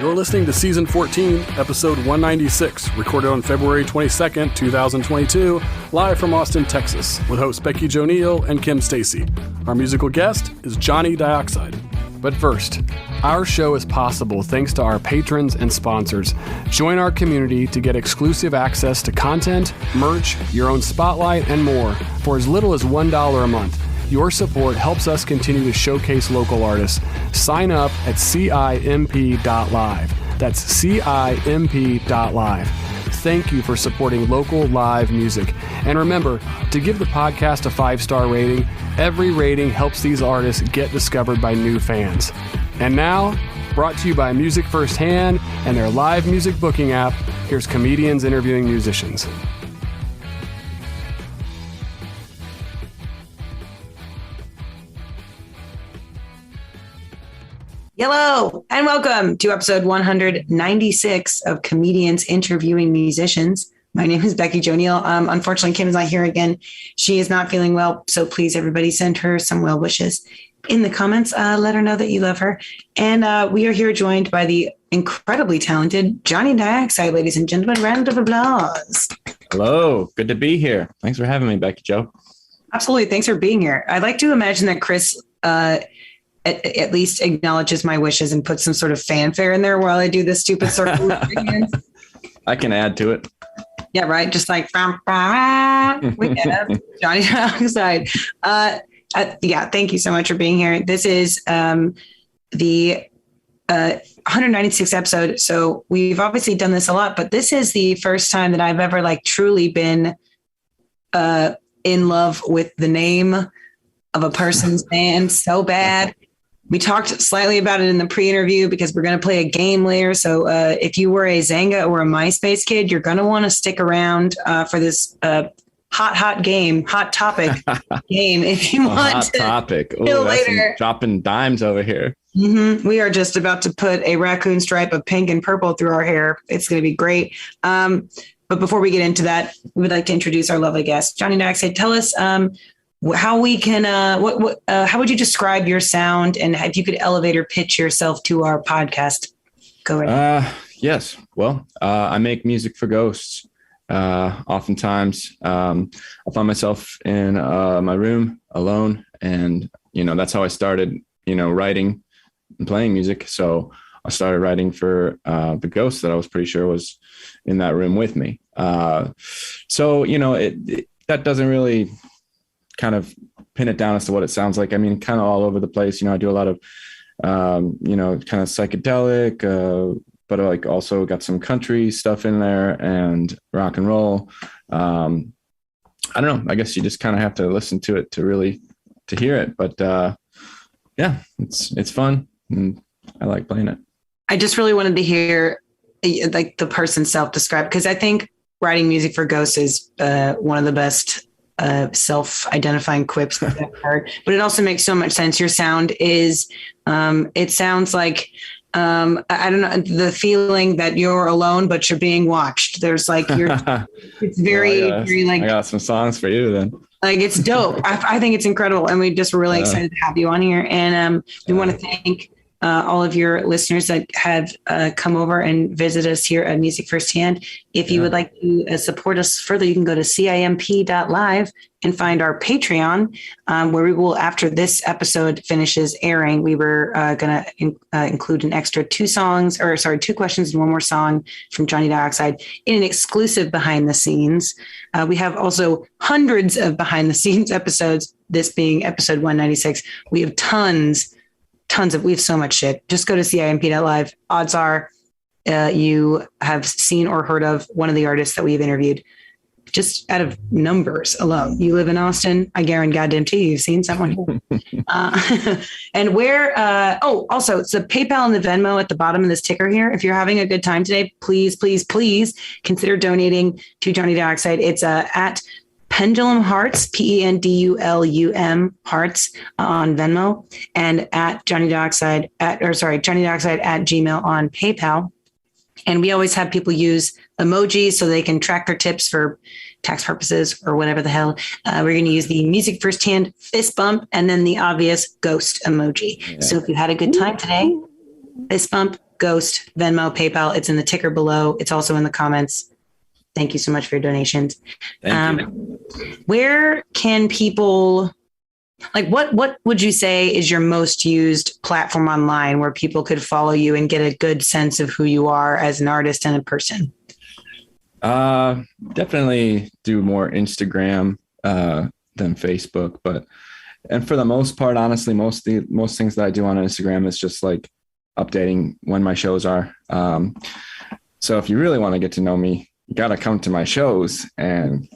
You're listening to Season 14, Episode 196, recorded on February 22nd, 2022, live from Austin, Texas, with hosts BeckiJo Neill and Kim Stacy. Our musical guest is Johnny Dioxide. But first, our show is possible thanks to our patrons and sponsors. Join our community to get exclusive access to content, merch, your own spotlight, and more for as little as $1 a month. Your support helps us continue to showcase local artists. Sign up at CIMP.live. That's CIMP.live. Thank you for supporting local live music. And remember to give the podcast a 5-star rating. Every rating helps these artists get discovered by new fans. And now, brought to you by Music Firsthand and their live music booking app, here's comedians interviewing musicians. Hello, and welcome to episode 196 of Comedians Interviewing Musicians. My name is BeckiJo Neill. Unfortunately, Kim is not here again. She is not feeling well, so please, everybody, send her some well wishes in the comments. Let her know that you love her. And we are here joined by the incredibly talented Johnny Dioxide, ladies and gentlemen. Round of applause. Hello, good to be here. Thanks for having me, BeckiJo. Absolutely, thanks for being here. I'd like to imagine that Chris at least acknowledges my wishes and puts some sort of fanfare in there while I do this stupid circle with my hands. I can add to it. Yeah, right. Just like we have Johnny Dioxide. Yeah, thank you so much for being here. This is the 196th episode. So we've obviously done this a lot, but this is the first time that I've ever truly been in love with the name of a person's band so bad. We talked slightly about it in the pre-interview because we're going to play a game later. So if you were a Zanga or a Myspace kid, you're going to want to stick around for this hot game, hot topic game. If you want hot to topic. Ooh, later. Dropping dimes over here. Mm-hmm. We are just about to put a raccoon stripe of pink and purple through our hair. It's going to be great. But before we get into that, we would like to introduce our lovely guest. Johnny Dioxide, tell us how we can, how would you describe your sound, and if you could elevator pitch yourself to our podcast? Go ahead. Yes. Well, I make music for ghosts. Oftentimes, I find myself in my room alone, and that's how I started, writing and playing music. So I started writing for the ghost that I was pretty sure was in that room with me. That doesn't really kind of pin it down as to what it sounds like. I mean, kind of all over the place. I do a lot of, kind of psychedelic, but also got some country stuff in there and rock and roll. I don't know. I guess you just kind of have to listen to it to hear it. But yeah, it's fun and I like playing it. I just really wanted to hear the person self-described, because I think writing music for ghosts is one of the best self-identifying quips that I've heard, but it also makes so much sense. Your sound is, it sounds like, I don't know, the feeling that you're alone, but you're being watched. There's it's very, very I got some songs for you then. It's dope. I think it's incredible. And we just really excited to have you on here. And we want to thank all of your listeners that have come over and visit us here at Music Firsthand. If you would like to support us further, you can go to CIMP.live and find our Patreon, where we will, after this episode finishes airing, we were going to include an extra 2 questions and 1 more song from Johnny Dioxide in an exclusive behind the scenes. We have also hundreds of behind the scenes episodes, this being episode 196. We have we have so much shit. Just go to CIMP.live. Odds are you have seen or heard of one of the artists that we've interviewed, just out of numbers alone. You live in Austin, I guarantee you've seen someone. And where, also it's the PayPal and the Venmo at the bottom of this ticker here. If you're having a good time today, please, please, please consider donating to Johnny Dioxide. It's at Pendulum Hearts, PENDULUM Hearts on Venmo, and at Johnny Dioxide at Gmail on PayPal. And we always have people use emojis so they can track their tips for tax purposes or whatever the hell. We're going to use the Music Firsthand fist bump and then the obvious ghost emoji. Yeah. So if you had a good time today, fist bump, Ghost, Venmo, PayPal. It's in the ticker below. It's also in the comments. Thank you so much for your donations. Thank you. Where can people, like, what would you say is your most used platform online where people could follow you and get a good sense of who you are as an artist and a person? Definitely do more Instagram than Facebook, and for the most part, honestly, most things that I do on Instagram is just like updating when my shows are. So if you really want to get to know me, you got to come to my shows and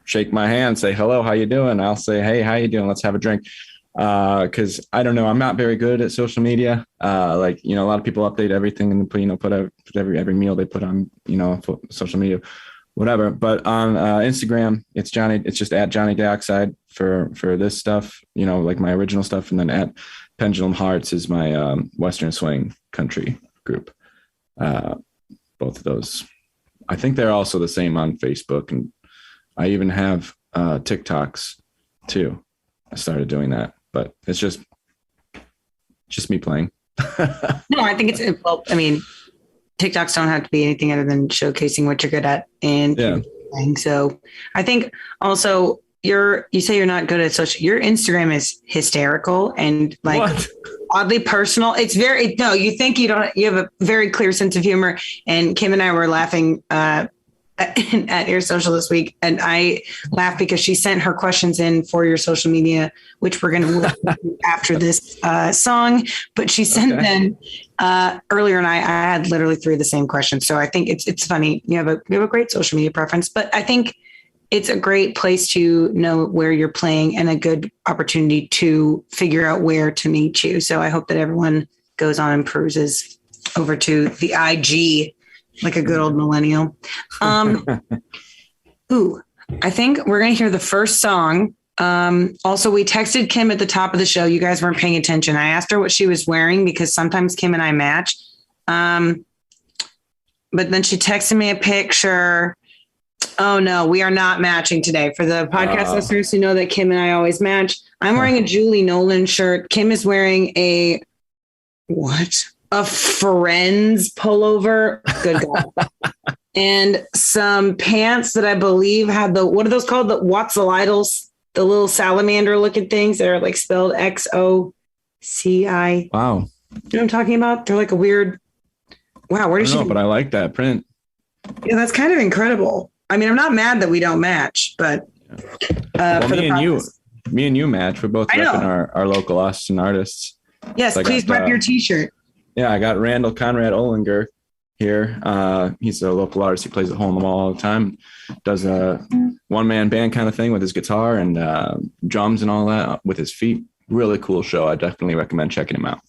shake my hand, say, hello, how you doing? I'll say, hey, how you doing? Let's have a drink. Cause I don't know, I'm not very good at social media. A lot of people update everything and put every meal they put on, social media, whatever. But on Instagram, it's just at Johnny Dioxide for this stuff, like my original stuff. And then at Pendulum Hearts is my Western Swing country group. Both of those. I think they're also the same on Facebook, and I even have TikToks too. I started doing that, but it's just me playing. No, I think TikToks don't have to be anything other than showcasing what you're good at and playing. So I think also you say you're not good at social. Your Instagram is hysterical and oddly personal. It's you think you have a very clear sense of humor. And Kim and I were laughing at your social this week. And I laughed because she sent her questions in for your social media, which we're going to look after this song. But she sent them earlier, and I had literally 3 of the same questions. So I think it's funny. You have a great social media preference, but I think it's a great place to know where you're playing and a good opportunity to figure out where to meet you. So I hope that everyone goes on and peruses over to the IG like a good old millennial. I think we're going to hear the first song. Also, we texted Kim at the top of the show. You guys weren't paying attention. I asked her what she was wearing because sometimes Kim and I match. But then she texted me a picture. Oh no, we are not matching today. For the podcast listeners who know that Kim and I always match, I'm wearing a Julie Nolan shirt. Kim is wearing a Friends pullover. Good God. And some pants that I believe had what are those called? The Watzalidals, the little salamander looking things that are like spelled XOCI. Wow. You know what I'm talking about? They're like a weird, wow. Where did she? But I like that print. Yeah, that's kind of incredible. I mean, I'm not mad that we don't match, but me and you match. We're both repping our local Austin artists. Yes, so please rep your t-shirt. Yeah, I got Randall Conrad Olinger here. He's a local artist. He plays at Hole in the Wall all the time. Does a one-man band kind of thing with his guitar and drums and all that with his feet. Really cool show. I definitely recommend checking him out.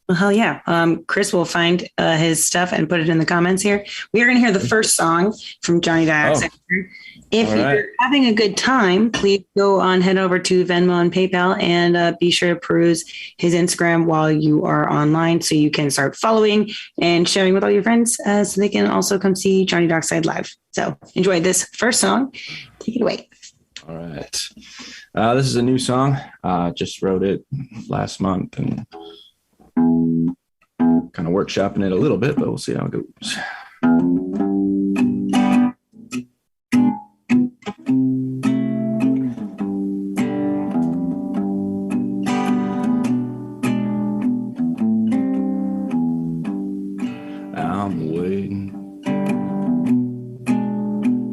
Well, hell yeah. Chris will find his stuff and put it in the comments here. We are going to hear the first song from Johnny Dioxide. If you're having a good time, please head over to Venmo and PayPal and be sure to peruse his Instagram while you are online so you can start following and sharing with all your friends so they can also come see Johnny Dioxide live. So enjoy this first song. Take it away. All right. This is a new song. Just wrote it last month and kind of workshopping it a little bit, but we'll see how it goes. I'm waiting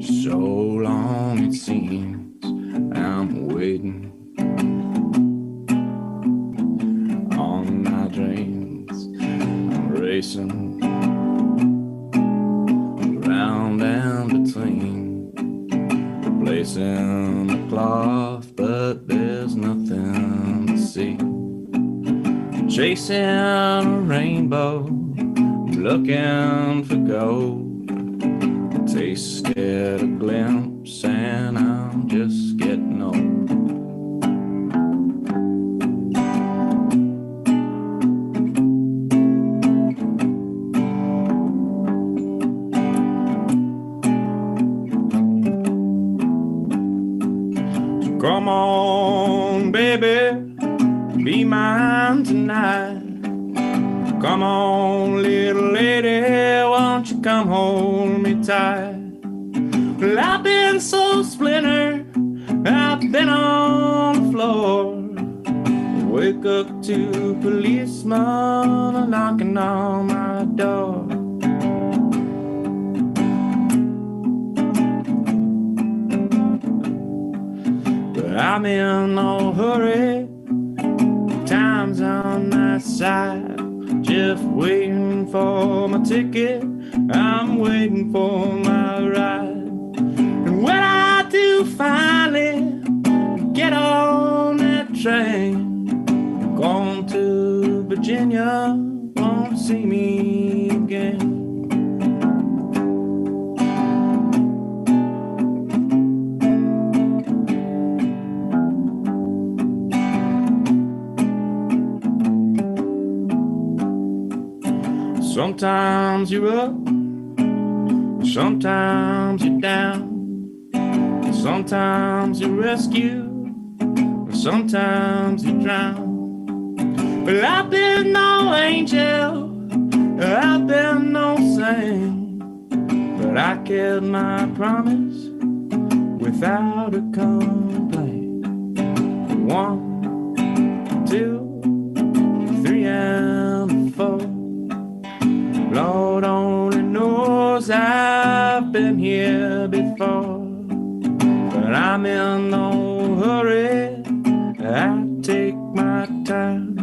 so long it seems. I'm waiting on my dreams. I'm racing around and between, replacing the cloth, but there's nothing to see. Chasing a rainbow, looking for gold. Tasted a glimpse and I'm just getting old. So come on, baby, be mine tonight. Come on, little lady, won't you come hold me tight? Well, I've been so splintered, I've been on the floor. Wake up to policemen knocking on my door. But I'm in no hurry, time's on my side. Just waiting for my ticket, I'm waiting for my ride. And when I do finally get on that train, going to Virginia, won't see me again. Sometimes you're up, sometimes you're down. Sometimes you rescue, sometimes you drown. But I've been no angel, I've been no saint, but I kept my promise without a complaint. 1, 2, 3, and 4. Lord only knows I've been here before, but I'm in no hurry, I take my time.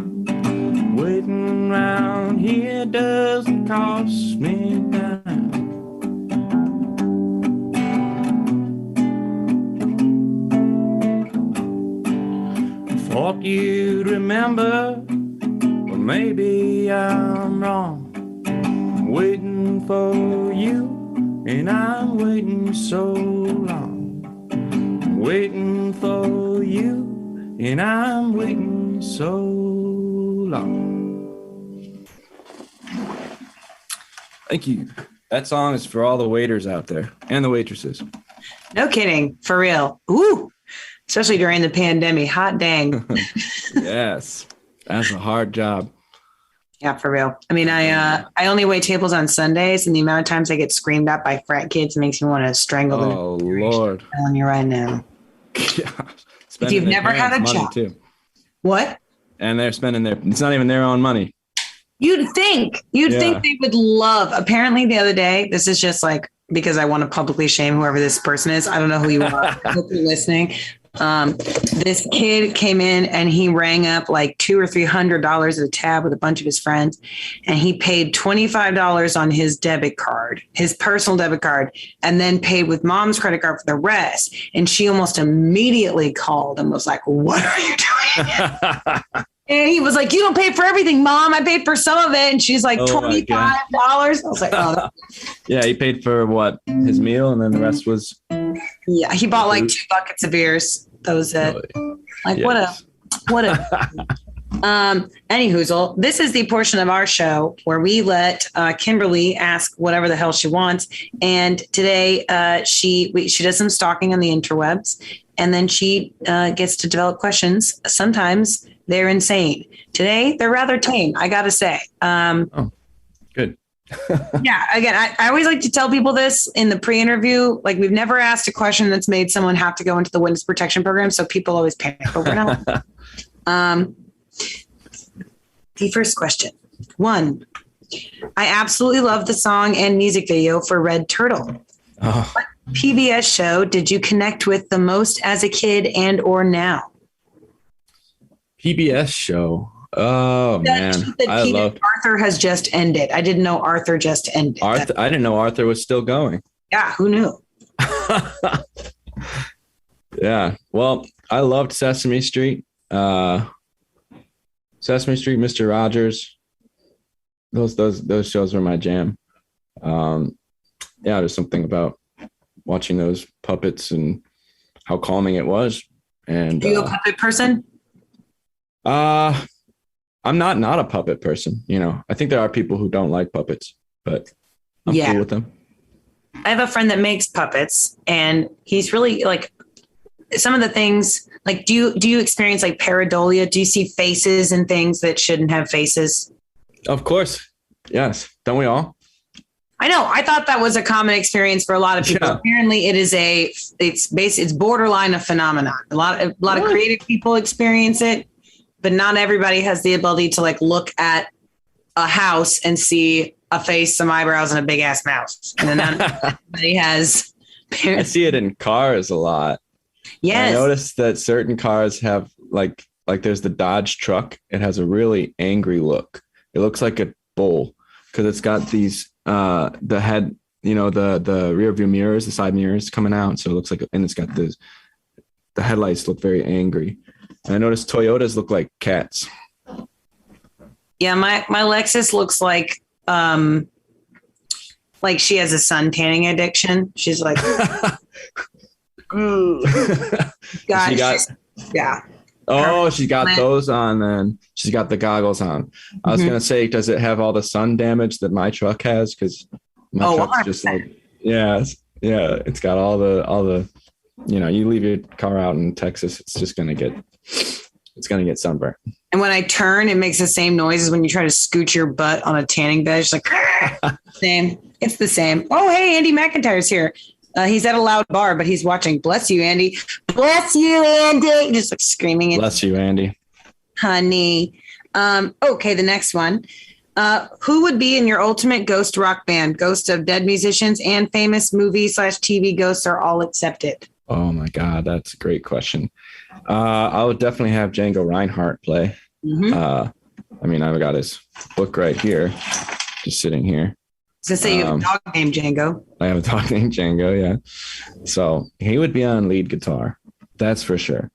Waiting around here doesn't cost me dime. Thought you'd remember, but maybe I'm wrong. Waiting for you, and I'm waiting so long. Waiting for you, and I'm waiting so long. Thank you. That song is for all the waiters out there and the waitresses. No kidding. For real. Ooh. Especially during the pandemic. Hot dang. Yes. That's a hard job. Yeah, for real. I mean, I only wait tables on Sundays, and the amount of times I get screamed at by frat kids makes me want to strangle them. Oh, Lord. I'm telling you right now. Yeah. If you've never had a job. Too. What? And they're spending it's not even their own money. You'd think they would love. Apparently the other day, this is just like, because I want to publicly shame whoever this person is. I don't know who you are. I hope you're listening. This kid came in and he rang up like $200 or $300 at a tab with a bunch of his friends, and he paid $25 on his debit card, his personal debit card, and then paid with mom's credit card for the rest. And she almost immediately called and was like, "What are you doing?" And he was like, "You don't pay for everything, Mom. I paid for some of it." And she's like, $25. I was like, "Oh." Yeah, he paid for what? His meal, and then the rest was. Yeah, he bought like 2 buckets of beers. That was it. Like, yes. what a. Anywhoozle, this is the portion of our show where we let Kimberly ask whatever the hell she wants. And today she does some stalking on the interwebs, and then she gets to develop questions. Sometimes they're insane. Today, they're rather tame, I got to say. Good. Yeah. Again, I always like to tell people this in the pre-interview. Like, we've never asked a question that's made someone have to go into the witness protection program. So people always panic, but we're not. The first question. 1, I absolutely love the song and music video for Red Turtle. Oh. What PBS show did you connect with the most as a kid and or now? PBS show. Oh, man. I love Arthur has just ended. I didn't know Arthur just ended. I didn't know Arthur was still going. Yeah, who knew? Yeah. Well, I loved Sesame Street. Sesame Street, Mr. Rogers. Those shows were my jam. Yeah, there's something about watching those puppets and how calming it was. And are you a puppet person? I'm not a puppet person. You know, I think there are people who don't like puppets, but I'm cool with them. I have a friend that makes puppets, and he's really like, some of the things, like, do you experience like pareidolia? Do you see faces and things that shouldn't have faces? Of course. Yes. Don't we all? I know. I thought that was a common experience for a lot of people. Yeah. Apparently, it's borderline a phenomenon. A lot of creative people experience it, but not everybody has the ability to like look at a house and see a face, some eyebrows, and a big ass mouth. And then not everybody has. I see it in cars a lot. Yes. I noticed that certain cars have like there's the Dodge truck. It has a really angry look. It looks like a bull because it's got these the head, the rear view mirrors, the side mirrors coming out. So it looks like, and it's got the headlights look very angry. And I noticed Toyotas look like cats. Yeah, my Lexus looks like she has a sun tanning addiction. She's like, God, yeah. Oh, she got those on then. She's got the goggles on. I was going to say, does it have all the sun damage that my truck has? Because my truck's 100%. Just like, it's got all the, you leave your car out in Texas, it's just going to get sunburned. And when I turn, it makes the same noise as when you try to scoot your butt on a tanning bed. It's like, same. It's the same. Oh, hey, Andy McIntyre's here. He's at a loud bar, but he's watching. Bless you, Andy. Bless you, Andy. Just like screaming it. Bless you, Andy. Honey. Okay, the next one. Who would be in your ultimate ghost rock band? Ghosts of dead musicians and famous movie/TV ghosts are all accepted. Oh my God, that's a great question. I would definitely have Django Reinhardt play. I've got his book right here, just sitting here. I was going to say you have a dog named Django. I have a dog named Django, yeah. So he would be on lead guitar. That's for sure.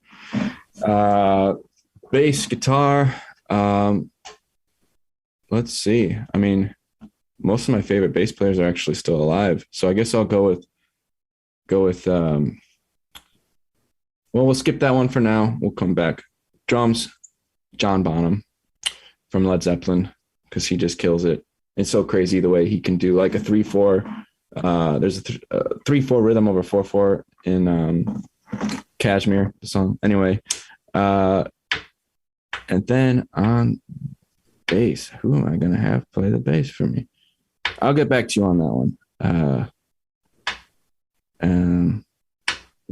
Bass guitar. Let's see. I mean, most of my favorite bass players are actually still alive. So I guess I'll go with we'll skip that one for now. We'll come back. Drums, John Bonham from Led Zeppelin, because he just kills it. It's so crazy the way he can do like a 3/4. There's a 3/4 rhythm over 4/4 in Kashmir, the song. Anyway, and then on bass, who am I going to have play the bass for me? I'll get back to you on that one.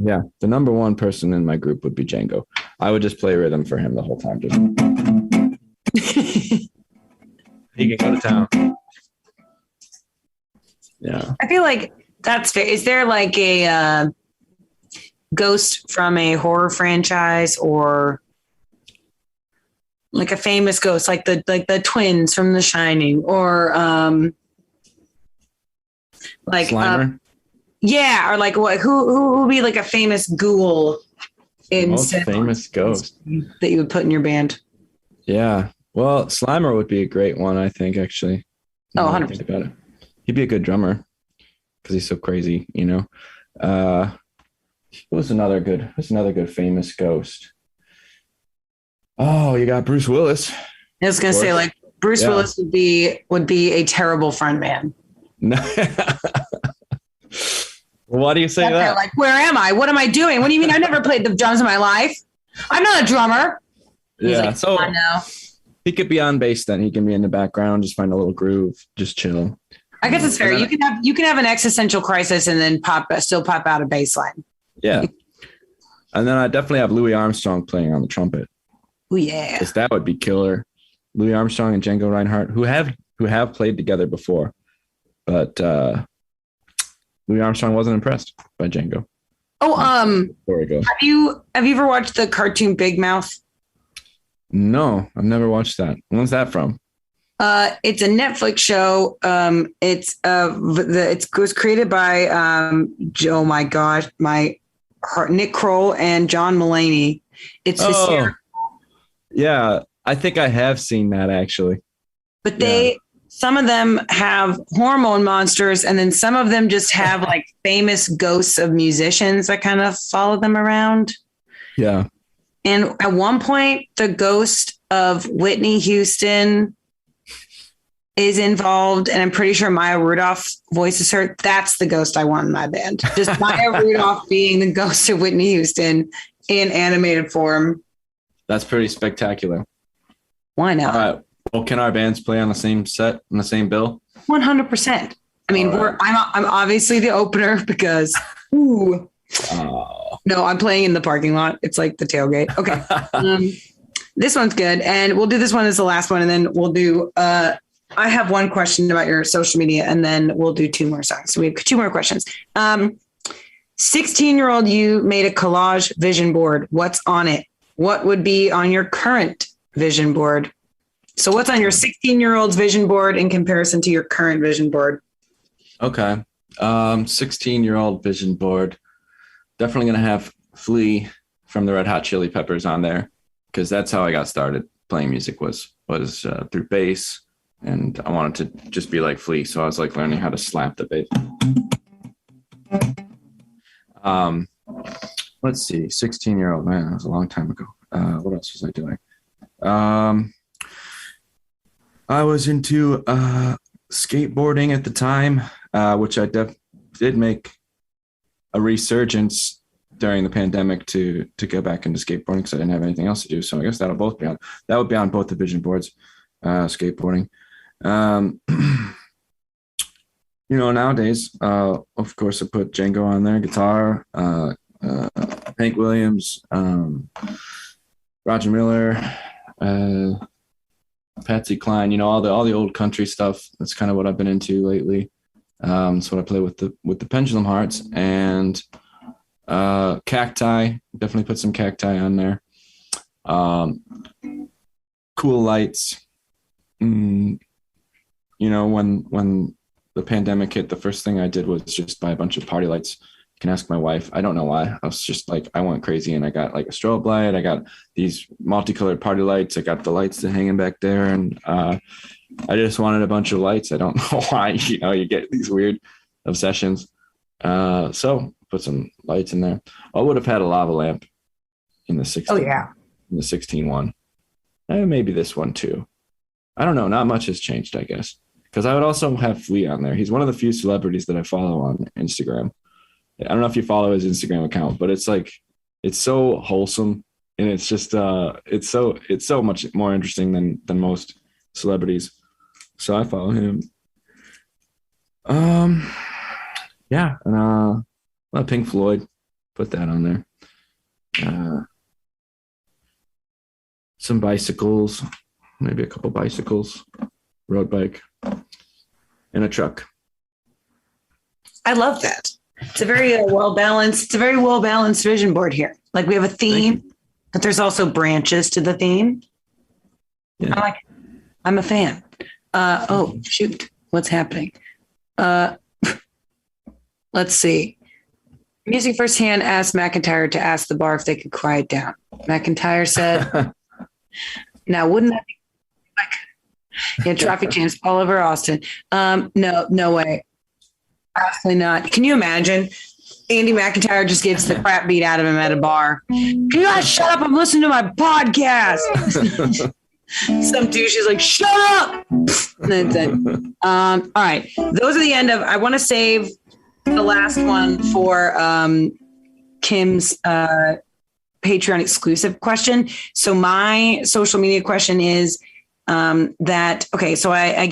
Yeah, the number one person in my group would be Django. I would just play rhythm for him the whole time. He can go to town. Yeah. I feel like that's fair. Is there like a ghost from a horror franchise or like a famous ghost, like the twins from The Shining, or like Slimer? Yeah, or like what? Who would be like a famous ghoul in most famous ghost that you would put in your band? Yeah, well, Slimer would be a great one, I think. Actually, 100%. Think about it. He'd be a good drummer because he's so crazy, Who's another good famous ghost? Oh, you got Bruce Willis. I was gonna say like Bruce Willis would be a terrible front man. Why do you say that? Like, where am I? What am I doing? What do you mean? I never played the drums in my life. I'm not a drummer. He's like, so I know. He could be on bass then. He can be in the background, just find a little groove, just chill. I guess it's fair. You can have an existential crisis and then still pop out a bass line. Yeah. And then I definitely have Louis Armstrong playing on the trumpet. Oh yeah. Because that would be killer. Louis Armstrong and Django Reinhardt, who have played together before, but Louis Armstrong wasn't impressed by Django. Oh, have you ever watched the cartoon Big Mouth? No, I've never watched that. When's that from? It's a Netflix show. It was created by oh my gosh, Nick Kroll and John Mulaney. It's hysterical. Yeah, I think I have seen that actually. But some of them have hormone monsters, and then some of them just have like famous ghosts of musicians that kind of follow them around. Yeah. And at one point, the ghost of Whitney Houston is involved, and I'm pretty sure Maya Rudolph voices her. That's the ghost I want in my band. Just Maya Rudolph being the ghost of Whitney Houston in animated form. That's pretty spectacular. Why not? All right. Well, can our bands play on the same set, on the same bill? 100%. I mean, I'm obviously the opener because, ooh. No, I'm playing in the parking lot. It's like the tailgate. Okay. This one's good. And we'll do this one as the last one. And then we'll do, I have one question about your social media and then we'll do 2 more songs. So we have 2 more questions. 16-year-old, you made a collage vision board. What's on it? What would be on your current vision board? So what's on your 16-year-old's vision board in comparison to your current vision board? Okay. 16-year-old vision board. Definitely going to have Flea from the Red Hot Chili Peppers on there because that's how I got started playing music was through bass. And I wanted to just be like Flea. So I was like learning how to slap the bass. Let's see. 16-year-old, man, that was a long time ago. What else was I doing? I was into skateboarding at the time, which I did make a resurgence during the pandemic to go back into skateboarding because I didn't have anything else to do. So I guess that would be on both the vision boards, skateboarding. Nowadays, of course, I put Django on there, guitar, Hank Williams, Roger Miller, Patsy Cline, all the old country stuff. That's kind of what I've been into lately. That's what I play with the Pendulum Hearts and Cacti. Definitely put some Cacti on there. Cool lights. When the pandemic hit, the first thing I did was just buy a bunch of party lights. You can ask my wife. I don't know why. I was just like, I went crazy and I got like a strobe light. I got these multicolored party lights. I got the lights that hanging back there. And I just wanted a bunch of lights. I don't know why, you get these weird obsessions. So put some lights in there. I would have had a lava lamp in the 16. Oh, yeah. In the 16 one. Maybe this one too. I don't know. Not much has changed, I guess. Because I would also have Flea on there. He's one of the few celebrities that I follow on Instagram. I don't know if you follow his Instagram account, but it's like, it's so wholesome. And it's just, it's so much more interesting than most celebrities. So I follow him. Yeah. And, Pink Floyd, put that on there. Some bicycles, maybe a couple bicycles, road bike, and a truck. I love that. It's a very well-balanced. It's a very well-balanced vision board here. Like we have a theme, but there's also branches to the theme. Yeah. I'm a fan. Oh shoot, what's happening? Let's see. Music Firsthand asked McIntyre to ask the bar if they could quiet down. McIntyre said, "Now wouldn't that be like traffic jams all over Austin?" No way. Absolutely not. Can you imagine? Andy McIntyre just gets the crap beat out of him at a bar. Can you guys shut up? I'm listening to my podcast. Some douche is like, shut up. And then, all right. Those are the end of, I want to save the last one for Kim's Patreon exclusive question. So my social media question is that, okay, so I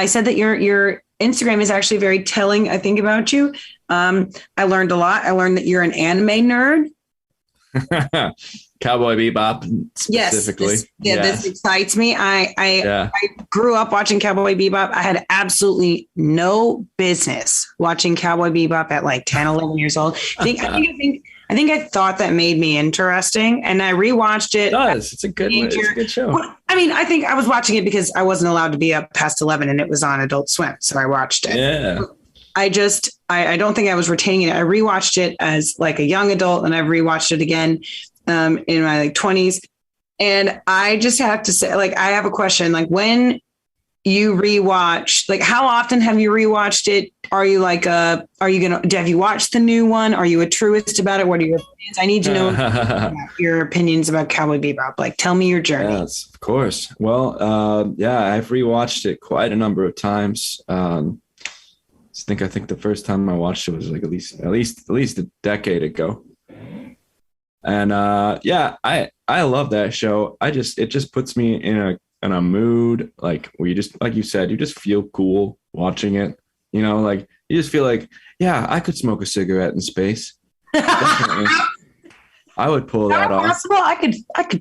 said that your Instagram is actually very telling, I think, about you. I learned a lot. I learned that you're an anime nerd. Cowboy Bebop specifically. Yes, this excites me. I grew up watching Cowboy Bebop. I had absolutely no business watching Cowboy Bebop at like 10, 11 years old. I think I thought that made me interesting, and I rewatched it. It does. It's a good show. I mean, I think I was watching it because I wasn't allowed to be up past 11 and it was on Adult Swim. So I watched it. Yeah. I don't think I was retaining it. I rewatched it as like a young adult, and I've rewatched it again in my like 20s. And I just have to say, like, I have a question, like when you rewatch, like how often have you rewatched it? Are you like, have you watched the new one? Are you a truist about it? What are your opinions? I need to know your opinions about Cowboy Bebop. Like, tell me your journey. Yes, of course. Well, I've rewatched it quite a number of times. I think the first time I watched it was like at least a decade ago. And I love that show. It just puts me in a mood like where you just, like you said, you just feel cool watching it. You know, like you just feel like, yeah, I could smoke a cigarette in space. Definitely. I would pull that off. Possible? I could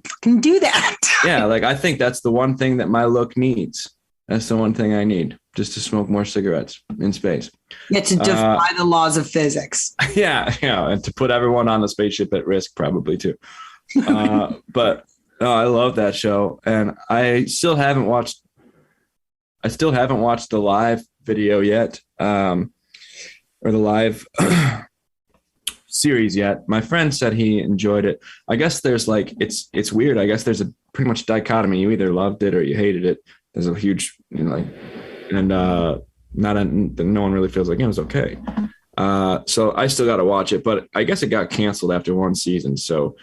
fucking do that. Yeah, like I think that's the one thing that my look needs. That's the one thing I need, just to smoke more cigarettes in space. Yeah, to defy the laws of physics. Yeah, and to put everyone on the spaceship at risk, probably too. But no, I love that show, and I still haven't watched the live video yet, or the live series yet. My friend said he enjoyed it. I guess there's like it's weird. I guess there's a pretty much dichotomy. You either loved it or you hated it. There's a huge, you know, like, and no one really feels like it was okay. So I still got to watch it, but I guess it got canceled after one season. So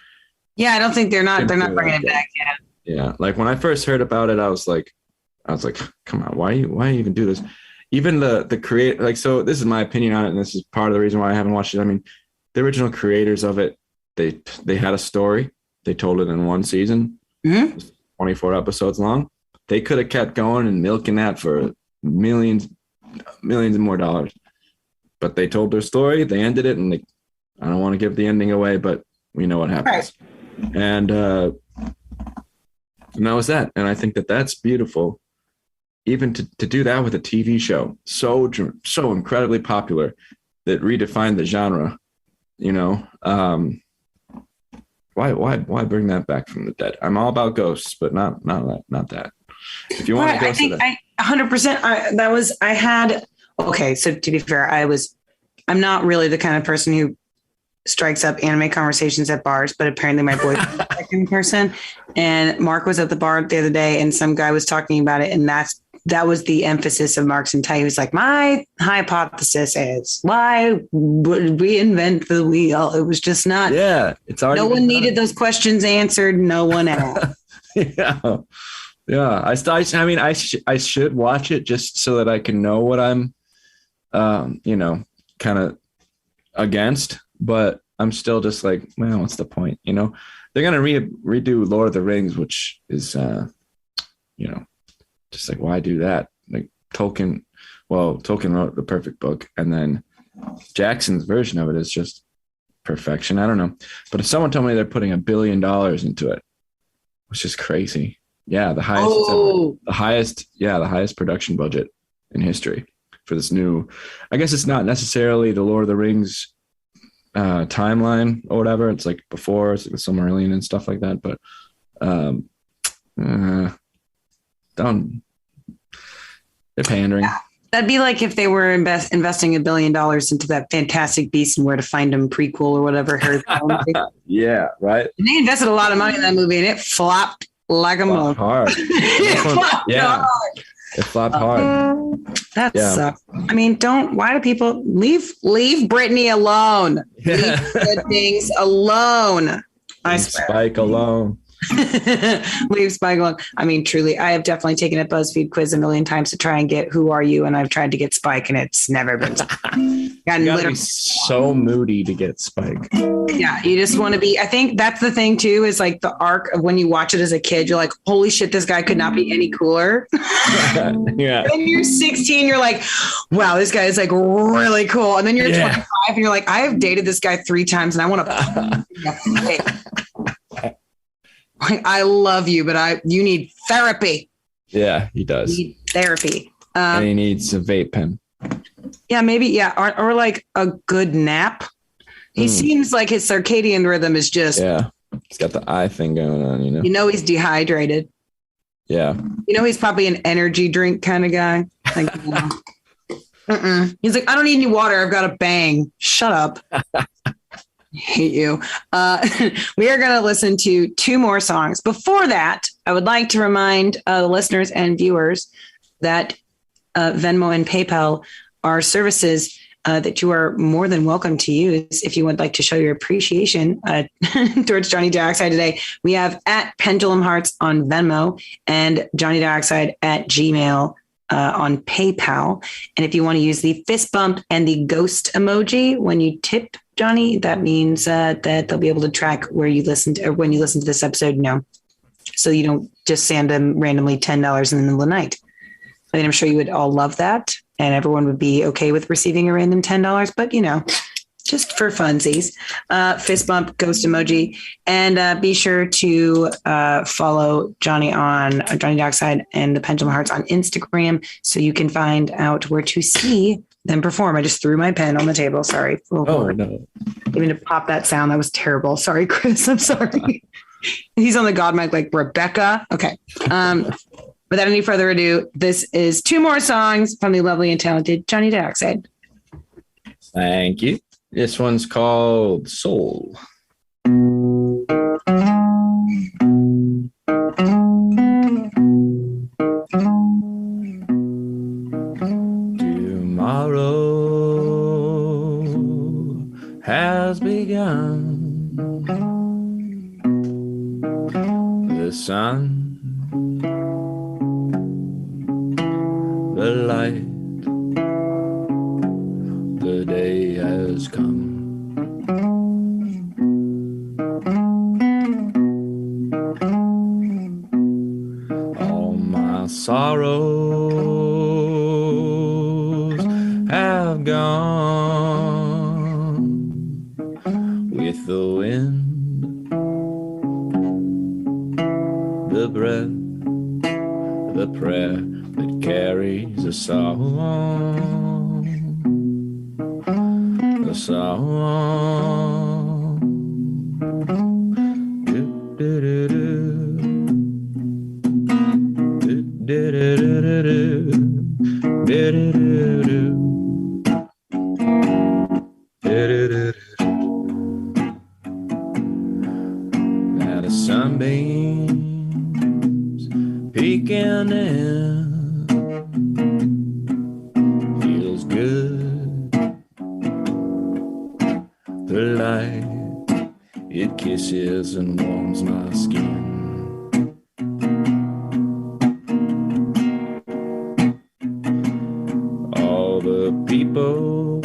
yeah, I don't think they're not bringing it back yet. Yeah, like when I first heard about it, I was like, come on, why you even do this? Even the create, like, so this is my opinion on it, and this is part of the reason why I haven't watched it. I mean, the original creators of it, they had a story. They told it in one season, 24 episodes long. They could have kept going and milking that for millions and more dollars. But they told their story, they ended it, and I don't want to give the ending away, but we know what happens. Right. And that was that. And I think that that's beautiful. Even to do that with a TV show, so incredibly popular, that redefined the genre, you know. Why bring that back from the dead? I'm all about ghosts, but not that. If you want to go, I think 100%. Okay, so to be fair, I'm not really the kind of person who strikes up anime conversations at bars, but apparently my boyfriend is that kind of person. And Mark was at the bar the other day, and some guy was talking about it, and that was the emphasis of Mark's entire. He was like, my hypothesis is, why would we invent the wheel? It was just not. Yeah, it's already. No one needed those questions answered. No one else. Yeah. I mean, I should watch it just so that I can know what I'm, kind of against. But I'm still just like, well, what's the point? You know, they're gonna redo Lord of the Rings, which is, just like, why do that? Like Tolkien wrote the perfect book, and then Jackson's version of it is just perfection. I don't know, but if someone told me they're putting $1 billion into it, which is crazy. Yeah, the highest production budget in history for this new. I guess it's not necessarily the Lord of the Rings timeline or whatever. It's like before, it's like the Silmarillion and stuff like that. But they're pandering. Yeah. That'd be like if they were investing $1 billion into that Fantastic Beasts and Where to Find Them prequel or whatever. Yeah, right. And they invested a lot of money in that movie, and it flopped like a mother. Hard. It flopped hard. That sucks. I mean, why do people leave Brittany alone? Yeah. Leave good things alone. I swear. Spike alone. Leave Spike alone. I mean, truly, I have definitely taken a BuzzFeed quiz a million times to try and get who are you, and I've tried to get Spike, and it's never been. You gotta be so moody to get Spike. Yeah, you just want to be. I think that's the thing too. Is like the arc of when you watch it as a kid, you're like, "Holy shit, this guy could not be any cooler." Yeah. When you're 16, you're like, "Wow, this guy is like really cool." And then you're 25, and you're like, "I have dated this guy 3 times, and I want to." I love you, but you need therapy. Yeah, he does. You need therapy. And he needs a vape pen. Yeah, maybe. Yeah. Or like a good nap. He seems like his circadian rhythm is just. Yeah. He's got the eye thing going on, you know. You know, he's dehydrated. Yeah. You know, he's probably an energy drink kind of guy. Like, He's like, I don't need any water. I've got a bang. Shut up. Hate you. We are going to listen to 2 more songs. Before that, I would like to remind the listeners and viewers that Venmo and PayPal are services that you are more than welcome to use if you would like to show your appreciation towards Johnny Dioxide today. We have at Pendulum Hearts on Venmo and Johnny Dioxide at Gmail on PayPal. And if you want to use the fist bump and the ghost emoji when you tip Johnny, that means that they'll be able to track where you listened or when you listen to this episode, so you don't just send them randomly $10 in the middle of the night. I mean, I'm sure you would all love that. and everyone would be okay with receiving a random $10, but just for funsies, fist bump, ghost emoji, and be sure to follow Johnny on Johnny Dockside and the Pendulum Hearts on Instagram so you can find out where to see them perform. I just threw my pen on the table. Sorry. Oh, no. Even to pop that sound. That was terrible. Sorry, Chris. I'm sorry. He's on the God mic like Rebecca. Okay. Without any further ado, this is 2 more songs from the lovely and talented Johnny Dockside. Thank you. This one's called Soul. Tomorrow has begun. The sun, the light, the day has come. All my sorrows have gone with the wind, the breath, the prayer that carries a song, a song. Do, do, do, do. Do, do, do, do, do. Do, do, do, do. Do, do, do, do. Now the sunbeams peeking in, feels good. The light, it kisses and warms my skin. All the people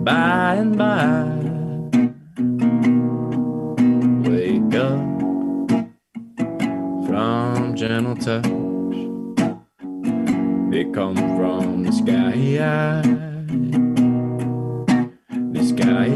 by and by wake up from gentle touch. They come from the sky, the sky.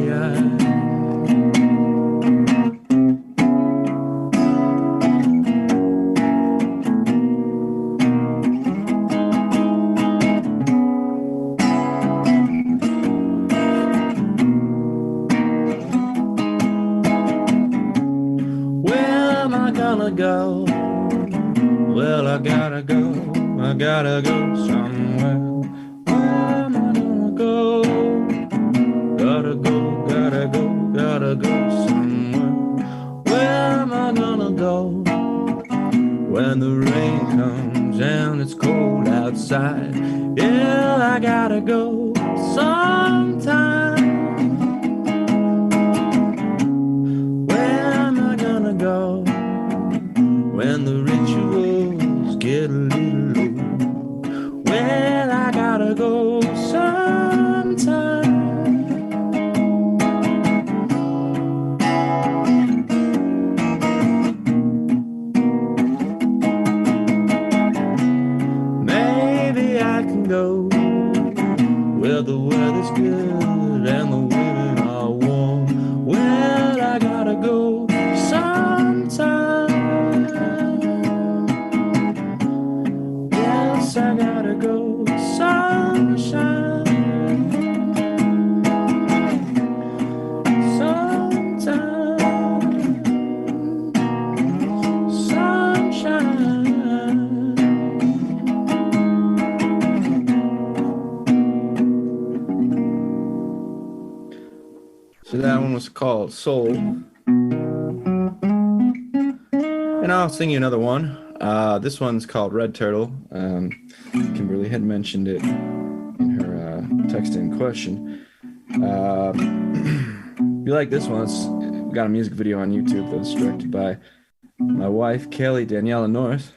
Go. Well, I gotta go somewhere. Where am I gonna go? Gotta go somewhere. Where am I gonna go? When the rain comes and it's cold outside. Yeah, I gotta go sometime. Where am I gonna go? When the rituals get a little low, well, I gotta go sometime. Maybe I can go where the weather's good and the women are warm. Well, I gotta go sometime. I gotta go sunshine sometime, sunshine. So that one was called Soul, and I'll sing you another one. This one's called Red Turtle. Kimberly had mentioned it in her text in question. If you like this one, we got a music video on YouTube that was directed by my wife, Kelly Daniela North.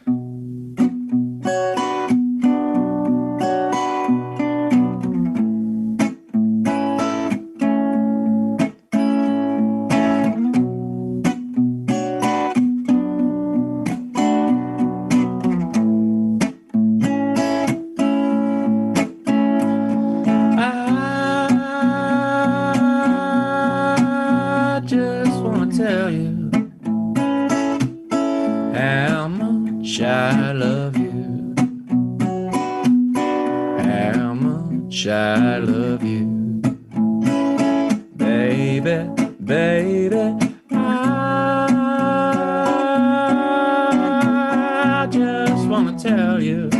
much I love you. How much I love you. Baby, baby, I just want to tell you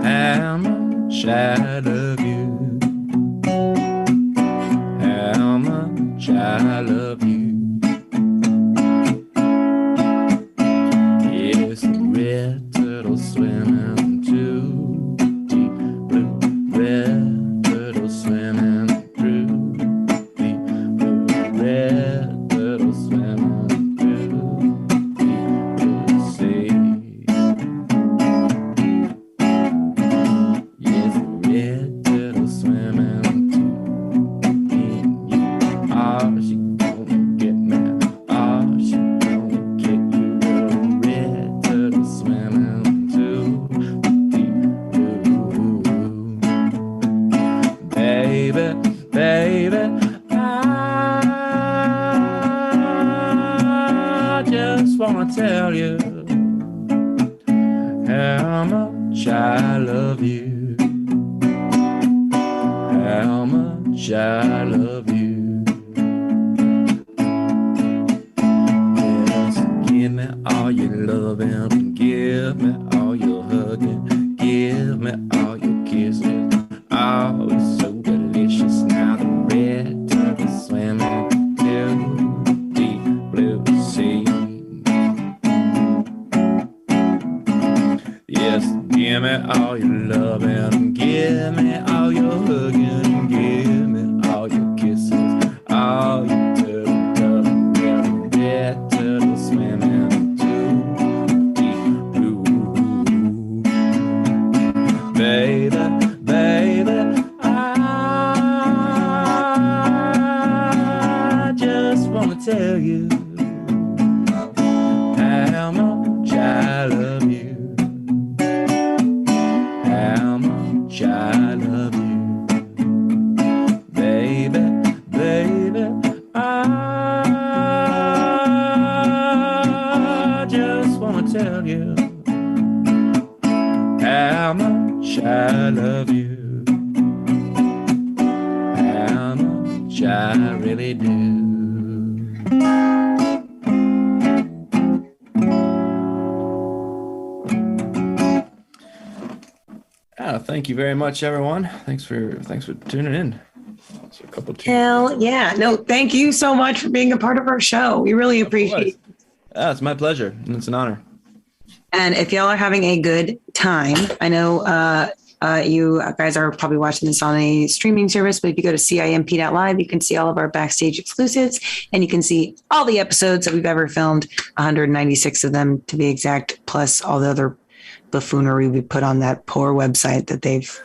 how much I love you. How much I love you. Yes, a red turtle swimming too deep blue. Red turtle swimming through deep blue. Red turtle swimming through deep blue sea. Yes, a red turtle swimming too deep. Oh, she gonna get me. Oh, she gonna get you. A red turtle swimming too deep blue. Baby, baby, I just wanna tell you how much I love you. How much I love you. Yes, give me all your loving, give me all your hugging, give me all your kisses. Oh, it's so delicious. Now the red turtle swimming too deep blue sea. Yes, give me all your loving, give me all your hugging, give me all your kisses, all your turtle, yeah, the red turtle swimming too deep blue. Baby, baby, I just want to tell you how much I love you. How much I love you. Baby, baby, I just want to tell you how much I love you. How much I really do. Thank you very much, everyone. Thanks for tuning in. That's a couple. Hell yeah. No, thank you so much for being a part of our show. We really appreciate it. It's my pleasure. And it's an honor. And if y'all are having a good time, I know you guys are probably watching this on a streaming service, but if you go to CIMP.live, you can see all of our backstage exclusives and you can see all the episodes that we've ever filmed, 196 of them to be exact, plus all the other buffoonery we put on that poor website that they've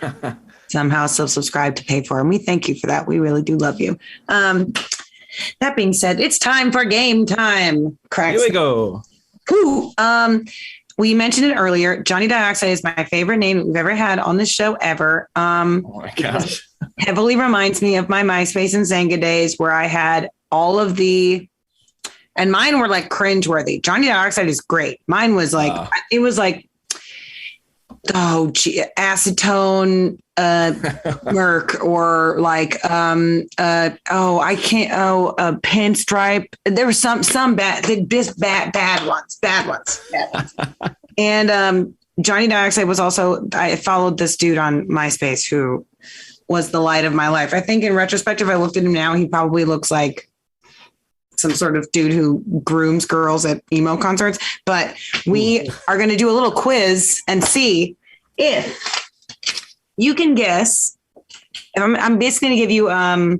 somehow still subscribed to pay for. And we thank you for that. We really do love you. That being said, it's time for game time. Here we go. Ooh, we mentioned it earlier. Johnny Dioxide is my favorite name that we've ever had on this show ever. Oh my gosh. Heavily reminds me of my MySpace and Zanga days where I had all of the, and mine were like cringeworthy. Johnny Dioxide is great. Mine was like, it was like, acetone, Merc, or like, pinstripe. There were some bad ones. And Johnny Dioxide was also, I followed this dude on MySpace who was the light of my life. I think in retrospective, I looked at him now, he probably looks like some sort of dude who grooms girls at emo concerts. But we are going to do a little quiz and see if you can guess. I'm basically going to give you, I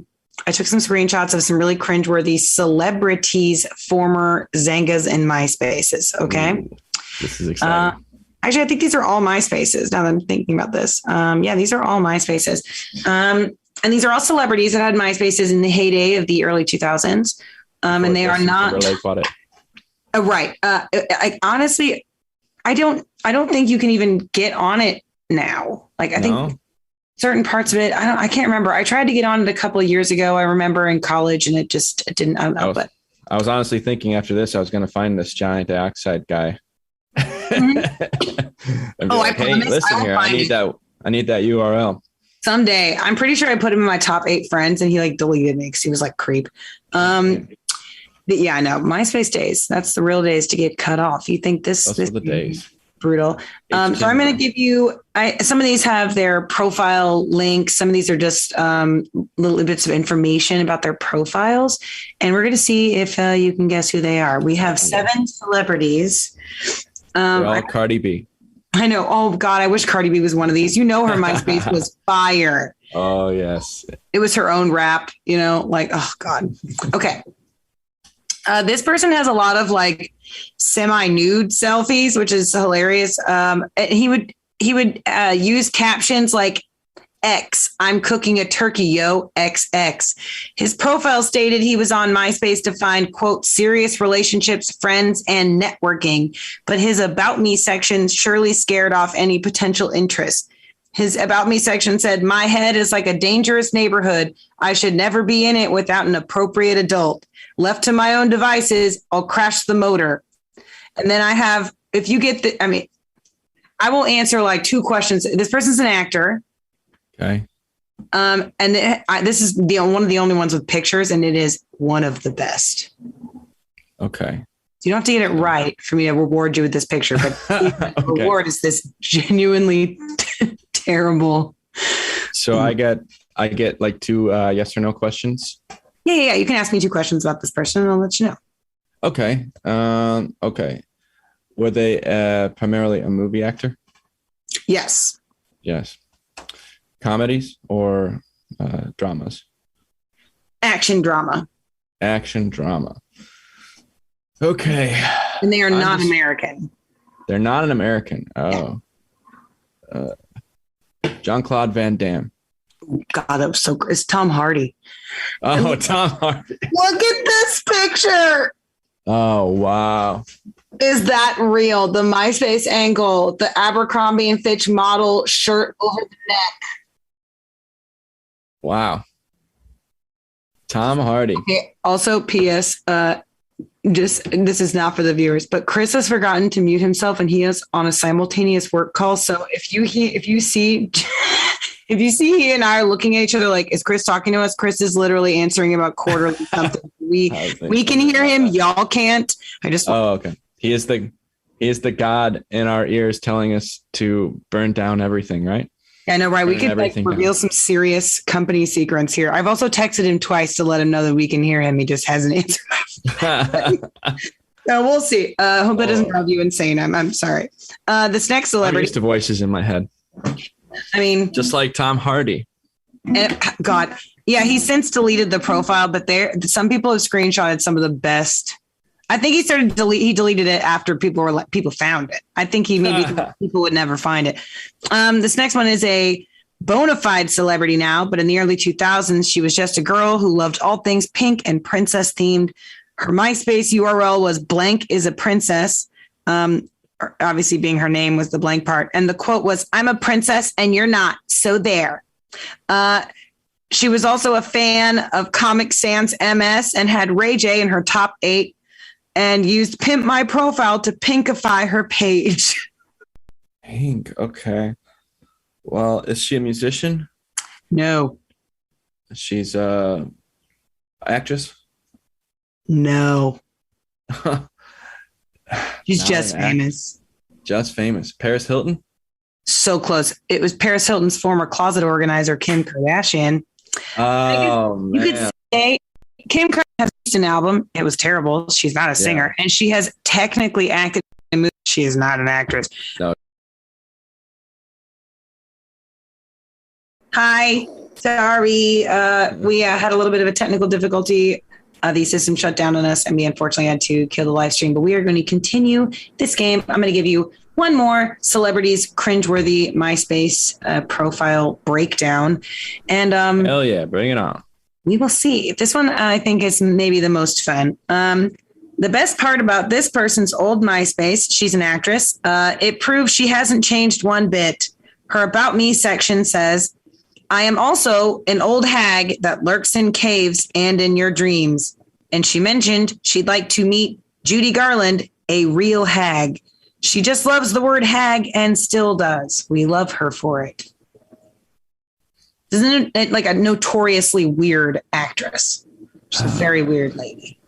took some screenshots of some really cringeworthy celebrities, former Zangas and MySpaces. Okay. Ooh, this is exciting. Actually, I think these are all MySpaces now that I'm thinking about this. Yeah, these are all MySpaces. And these are all celebrities that had MySpaces in the heyday of the early 2000s. And they are not right. I honestly, I don't think you can even get on it now. Like I think certain parts of it, I can't remember. I tried to get on it a couple of years ago. I remember in college, and it didn't. I don't know. But I was honestly thinking after this, I was going to find this Johnny Dioxide guy I promise listen I will here. find it. I need that URL. Someday. I'm pretty sure I put him in my top 8 friends and he like deleted me because he was like creep. Yeah, I know. MySpace days. That's the real days to get cut off. You think this Those are the days. Brutal. So I'm going to give you, some of these have their profile links. Some of these are just little bits of information about their profiles. And we're going to see if you can guess who they are. We have 7 celebrities. They're all Cardi B. I know. Oh God, I wish Cardi B was one of these. You know, her MySpace was fire. Oh yes. It was her own rap, like, oh God. Okay. This person has a lot of like semi-nude selfies, which is hilarious. He would use captions like X, I'm cooking a turkey, yo, XX. His profile stated he was on MySpace to find, quote, serious relationships, friends, and networking. But his About Me section surely scared off any potential interest. His About Me section said, my head is like a dangerous neighborhood. I should never be in it without an appropriate adult. Left to my own devices, I'll crash the motor. And then I have, if you get I will answer like 2 questions. This person's an actor. Okay. And this is one of the only ones with pictures, and it is one of the best. Okay. You don't have to get it right for me to reward you with this picture, but the Okay. reward is this genuinely terrible. So I get like 2 yes or no questions. Yeah. You can ask me 2 questions about this person, and I'll let you know. Okay. Okay. Were they primarily a movie actor? Yes. Yes. Comedies or dramas? Action drama. Action drama. Okay. And they are not American. They're not an American. Oh. Jean-Claude Van Damme. God, that was so great. It's Tom Hardy. Oh, Tom Hardy. Look at this picture. Oh, wow. Is that real? The MySpace angle, the Abercrombie and Fitch model shirt over the neck. Wow. Tom Hardy. Okay. Also, P.S. Just this is not for the viewers, but Chris has forgotten to mute himself, and he is on a simultaneous work call. So if you see he and I are looking at each other like, is Chris talking to us? Chris is literally answering about quarterly something. We can hear him. Y'all can't. Okay. He is the God in our ears telling us to burn down everything, right? I know, right? We could reveal some serious company secrets here. I've also texted him twice to let him know that we can hear him. He just hasn't answered. So we'll see. Hope that doesn't drive you insane. I'm sorry. This next celebrity. I'm used to voices in my head. I mean, just like Tom Hardy. God, yeah, he's since deleted the profile, but some people have screenshotted some of the best. I think he deleted it after people found it. I think he maybe people would never find it. This next one is a bona fide celebrity now, but in the early 2000s, she was just a girl who loved all things pink and princess themed. Her MySpace URL was blank is a princess. Obviously being her name was the blank part. And the quote was, I'm a princess and you're not. So there. She was also a fan of Comic Sans MS and had Ray J in her top 8 and used Pimp My Profile to pinkify her page. Pink. Okay. Well, is she a musician? No. She's a actress? No. She's just famous. Just famous. Paris Hilton? So close. It was Paris Hilton's former closet organizer, Kim Kardashian. Oh, man. You could say Kim Kardashian has an album. It was terrible. She's not a singer. And she has technically acted in movies. She is not an actress. No. Hi. Sorry. We had a little bit of a technical difficulty. The system shut down on us, and we unfortunately had to kill the live stream. But we are going to continue this game. I'm going to give you one more celebrities cringeworthy MySpace profile breakdown. And hell yeah, bring it on. We will see. This one I think is maybe the most fun. The best part about this person's old MySpace, she's an actress. It proves she hasn't changed one bit. Her About Me section says, I am also an old hag that lurks in caves and in your dreams. And she mentioned she'd like to meet Judy Garland, a real hag. She just loves the word hag and still does. We love her for it. Isn't it like a notoriously weird actress? She's a very weird lady.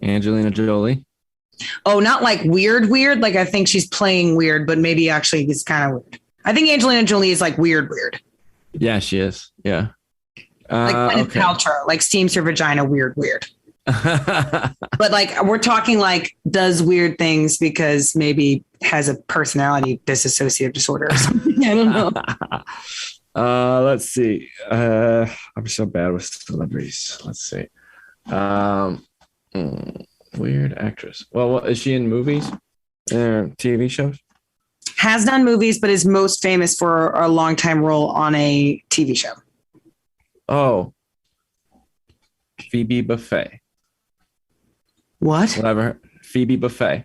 Angelina Jolie. Oh, not like weird. Like I think she's playing weird, but maybe actually it's kind of weird. I think Angelina Jolie is like weird. Yeah, she is. Yeah. Like Gwyneth Paltrow, like steams her vagina weird. But like we're talking like does weird things because maybe has a personality dissociative disorder or something. I don't know. Let's see. I'm so bad with celebrities. Let's see. Weird actress. Well, what, is she in movies? TV shows? Has done movies, but is most famous for a longtime role on a TV show. Oh, Phoebe Buffay. What? Whatever. Phoebe Buffay.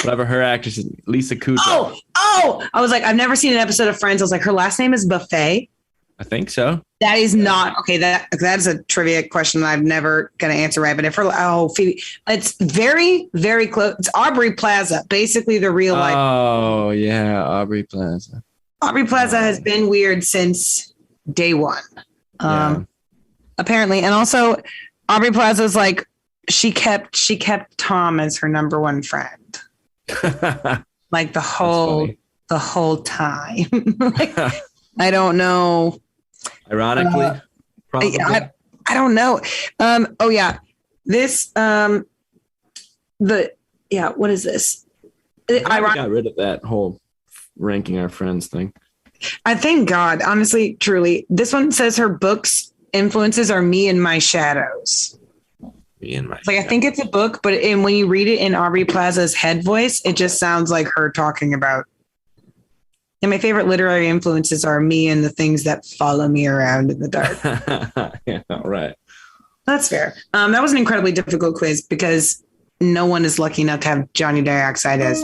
Whatever her actress is. Lisa Kudrow. Oh! I was like, I've never seen an episode of Friends. I was like, her last name is Buffay. I think so. That is not okay. That's a trivia question that I'm never going to answer right. But if Phoebe, it's very, very close. It's Aubrey Plaza, basically the real life. Oh yeah, Aubrey Plaza. Aubrey Plaza has been weird since day one, apparently, and also Aubrey Plaza is like she kept Tom as her number one friend, like the whole time. Like, I don't know. Ironically, probably. I don't know. Oh yeah, this what is this? I got rid of that whole ranking our friends thing. I thank God, honestly, truly. This one says her books influences are me and my shadows. Me and my like I think it's a book, but when you read it in Aubrey Plaza's head voice, it just sounds like her talking about. And my favorite literary influences are me and the things that follow me around in the dark. Yeah, right. That's fair. That was an incredibly difficult quiz because no one is lucky enough to have Johnny Dioxide as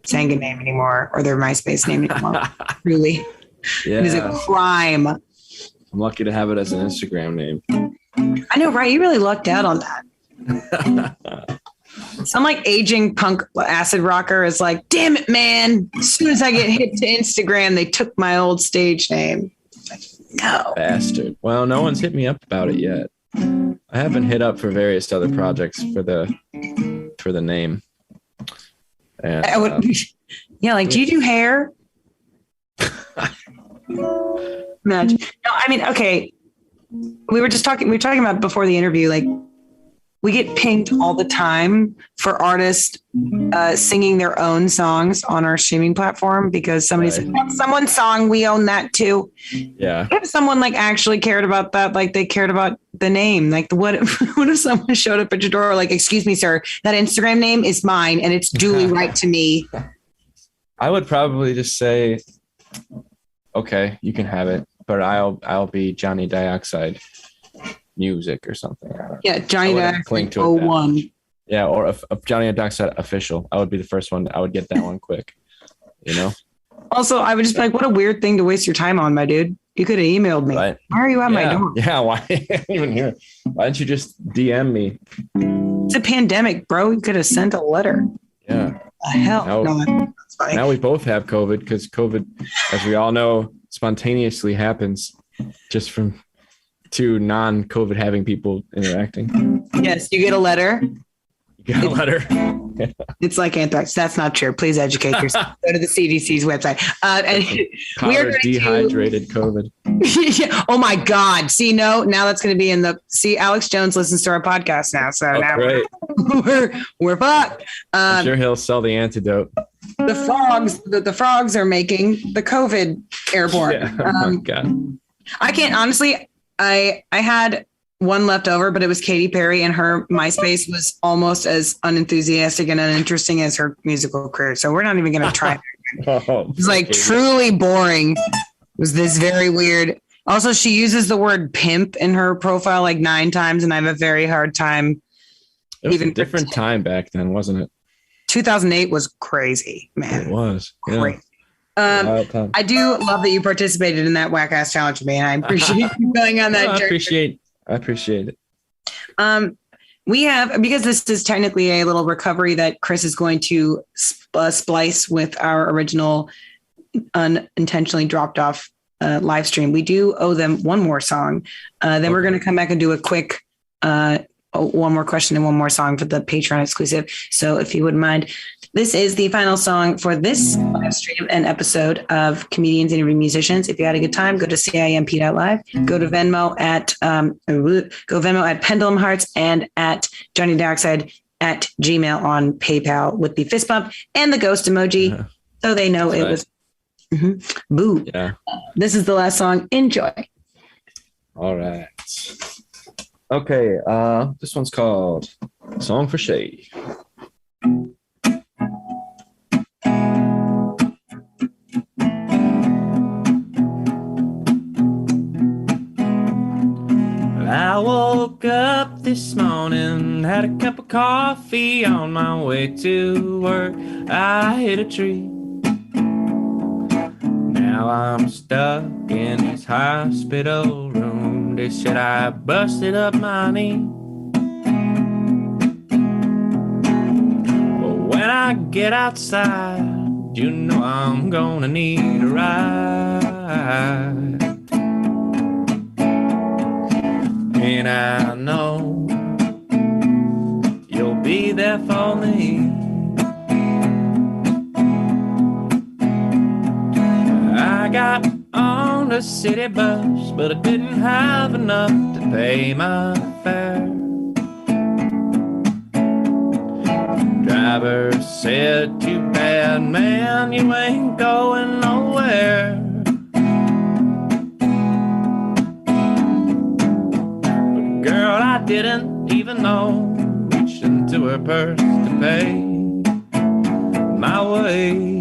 Xanga name anymore or their MySpace name anymore. Really. Yeah. It is a crime. I'm lucky to have it as an Instagram name. I know, right? You really lucked out on that. Some like aging punk acid rocker is like, damn it, man. As soon as I get hit to Instagram, they took my old stage name. Like, no. Bastard. Well, no one's hit me up about it yet. I have been hit up for various other projects for the name. And, I would, like, do you do hair? Imagine. No, I mean, okay. We were talking about before the interview, like, we get pinged all the time for artists singing their own songs on our streaming platform because somebody said, that's someone's song. We own that too. Yeah. If someone like actually cared about that, like they cared about the name, like what if someone showed up at your door like, excuse me, sir, that Instagram name is mine and it's duly right to me. I would probably just say, okay, you can have it, but I'll be Johnny Dioxide Music or something. Yeah, Johnny Dioxide 01. Yeah, or a Johnny Dioxide Official. I would be the first one. I would get that one quick. You know. Also, I would just be like, what a weird thing to waste your time on, my dude. You could have emailed me. Right. Why are you at my door? Yeah, why even here? Why didn't you just DM me? It's a pandemic, bro. You could have sent a letter. Yeah. Hell, no, that's funny. Now we both have COVID because COVID, as we all know, spontaneously happens just from two non-COVID having people interacting. Yes, you get a letter. You get a letter. It's like anthrax. That's not true. Please educate yourself. Go to the CDC's website. And we are dehydrated COVID. Yeah. Oh my God. See, now that's going to be in the. See, Alex Jones listens to our podcast now, so now great. we're fucked. I'm sure he'll sell the antidote. The frogs are making the COVID airborne. Yeah. Oh my God. I can't honestly. I had one left over, but it was Katy Perry, and her MySpace was almost as unenthusiastic and uninteresting as her musical career. So we're not even going to try. It was like truly boring. It was this very weird. Also, she uses the word pimp in her profile like 9 times, and I have a very hard time. It was a different time back then, wasn't it? 2008 was crazy, man. It was. Crazy. I do love that you participated in that whack ass challenge with me, and I appreciate you going on that journey. I appreciate it. We have, because this is technically a little recovery that Chris is going to splice with our original unintentionally dropped off live stream. We do owe them one more song. Then we're going to come back and do a quick one more question and one more song for the Patreon exclusive. So if you wouldn't mind, this is the final song for this live stream and episode of Comedians Interviewing Musicians. If you had a good time, go to CIMP.live, go to Venmo at Pendulum Hearts and at Johnny Dioxide at Gmail on PayPal with the fist bump and the ghost emoji. So they know it was boo. Yeah. This is the last song. Enjoy. All right. Okay. This one's called Song for Shay. I woke up this morning, had a cup of coffee on my way to work. I hit a tree. Now I'm stuck in this hospital room. They said I busted up my knee. But when I get outside, you know I'm gonna need a ride. And I know you'll be there for me. I got on the city bus, but I didn't have enough to pay my fare. Driver said, too bad, man, you ain't going nowhere. Girl, I didn't even know, reached into her purse to pay my way.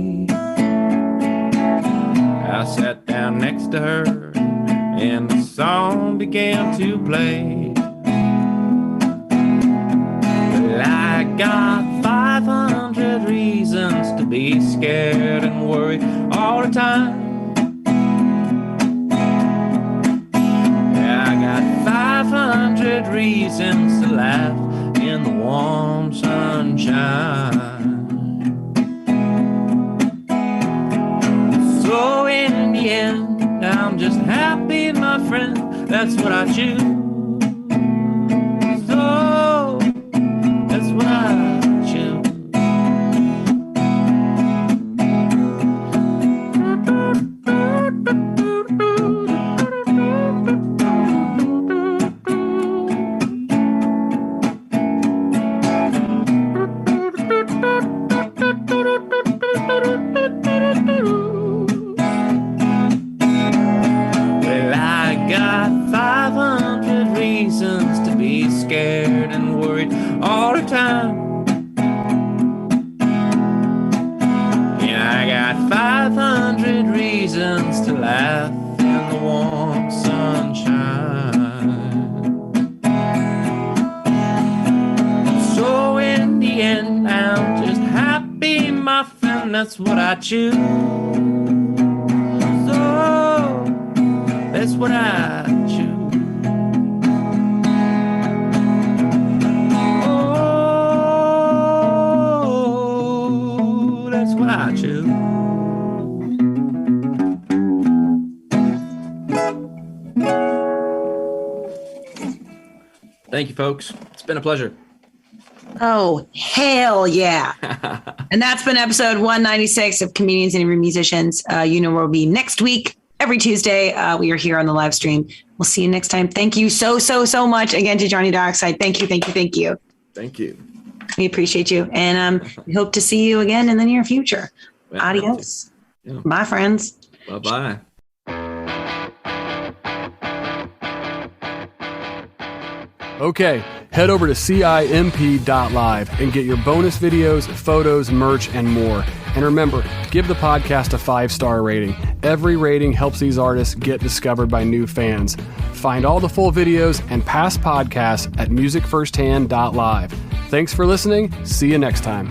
I sat down next to her and the song began to play. Well, I got 500 reasons to be scared and worried all the time. I got 500 reasons to laugh in the warm sunshine. So in the end, I'm just happy, my friend, that's what I choose. So that's what I choose. Scared and worried all the time. Yeah, I got 500 reasons to laugh in the warm sunshine. So in the end, I'm just happy, my friend, that's what I choose. So that's what I choose. I choose. Thank you, folks. It's been a pleasure. Oh, hell yeah. And that's been episode 196 of Comedians Interviewing Musicians. You know where we'll be next week. Every Tuesday, we are here on the live stream. We'll see you next time. Thank you so much again to Johnny Dioxide. Thank you. Thank you. We appreciate you. And we hope to see you again in the near future. Yeah, adios. Yeah. Bye, friends. Bye-bye. Okay, head over to CIMP.live and get your bonus videos, photos, merch, and more. And remember, give the podcast a 5-star rating. Every rating helps these artists get discovered by new fans. Find all the full videos and past podcasts at musicfirsthand.live. Thanks for listening. See you next time.